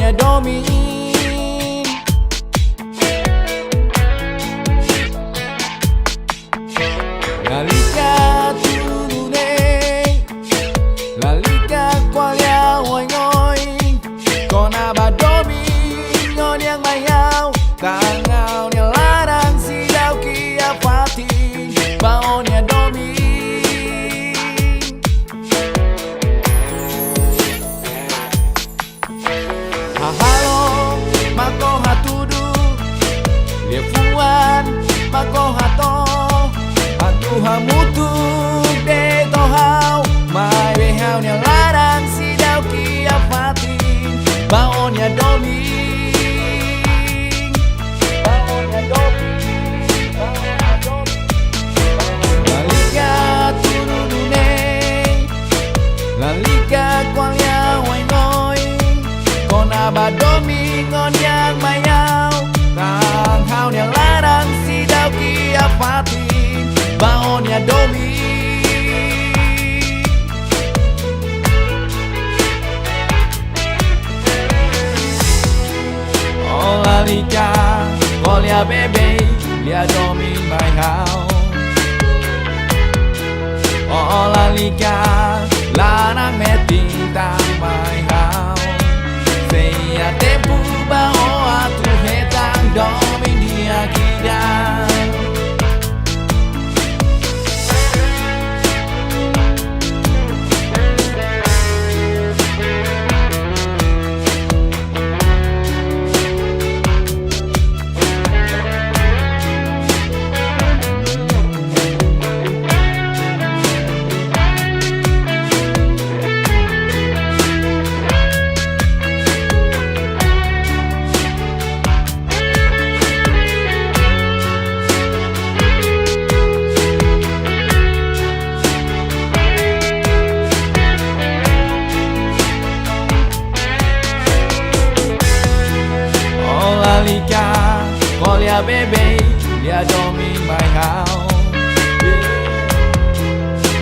baonnya domin. La liga tu ne, la liga qual ya ngồi ngồi, còn ba domin ngon yang mayau, tangau nya larang sidau kia fatin, baonnya domin. Halo, mako hatudu, lia fuan, mako hato. Hamutu de tohau mai be hau nya larang sidau kia fatin, baonnya domin, baonnya domin, baonnya domin. La liga turune, la liga qual ya hoai ngoi, kon aba domin ngon yang mayau, tang hau nya larang sidau kia fatin, baonnya domin. Oh la liga, oh lia bebe, lia domin bai hao. Oh la liga, larang meting tang bai hao. Sea tempo bao atu hetang domin dia kidang. La liga, oh lia bebe, lia domin bai hao.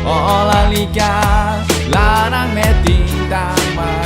Oh la liga, larang meting tang mai.